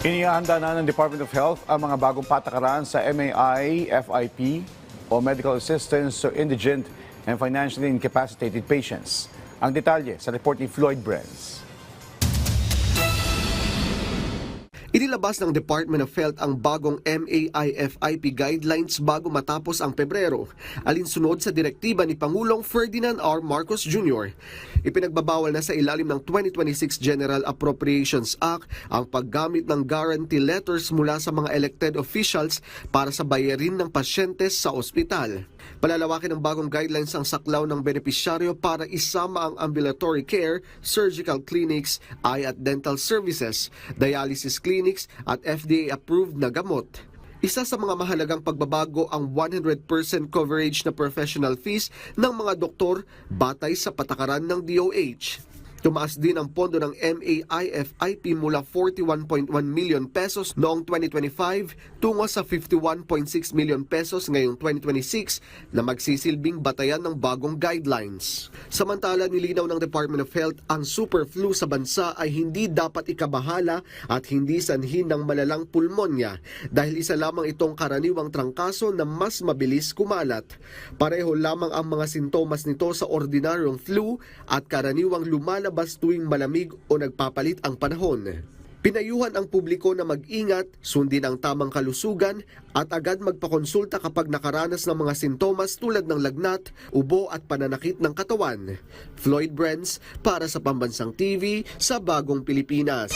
Inihahanda na ng Department of Health ang mga bagong patakaran sa MAI, FIP o Medical Assistance to Indigent and Financially Incapacitated Patients. Ang detalye sa report ni Floyd Brenz. Inilabas ng Department of Health ang bagong MAI-FIP guidelines bago matapos ang Pebrero, alinsunod sa direktiba ni Pangulong Ferdinand R. Marcos Jr. Ipinagbabawal na sa ilalim ng 2026 General Appropriations Act ang paggamit ng guarantee letters mula sa mga elected officials para sa bayarin ng pasyentes sa ospital. Palalawakin ng bagong guidelines ang saklaw ng benepisyaryo para isama ang ambulatory care, surgical clinics, eye at dental services, dialysis clinics at FDA-approved na gamot. Isa sa mga mahalagang pagbabago ang 100% coverage na professional fees ng mga doktor batay sa patakaran ng DOH. Tumaas din ang pondo ng MAI-FIP mula 41.1 million pesos noong 2025 tungo sa 51.6 million pesos ngayong 2026 na magsisilbing batayan ng bagong guidelines. Samantala, nilinaw ng Department of Health ang super flu sa bansa ay hindi dapat ikabahala at hindi sanhin ng malalang pulmonya dahil isa lamang itong karaniwang trangkaso na mas mabilis kumalat. Pareho lamang ang mga sintomas nito sa ordinaryong flu at karaniwang lumalabas tuwing malamig o nagpapalit ang panahon. Pinayuhan ang publiko na mag-ingat, sundin ang tamang kalusugan at agad magpakonsulta kapag nakaranas ng mga sintomas tulad ng lagnat, ubo at pananakit ng katawan. Floyd Brenz para sa Pambansang TV sa Bagong Pilipinas.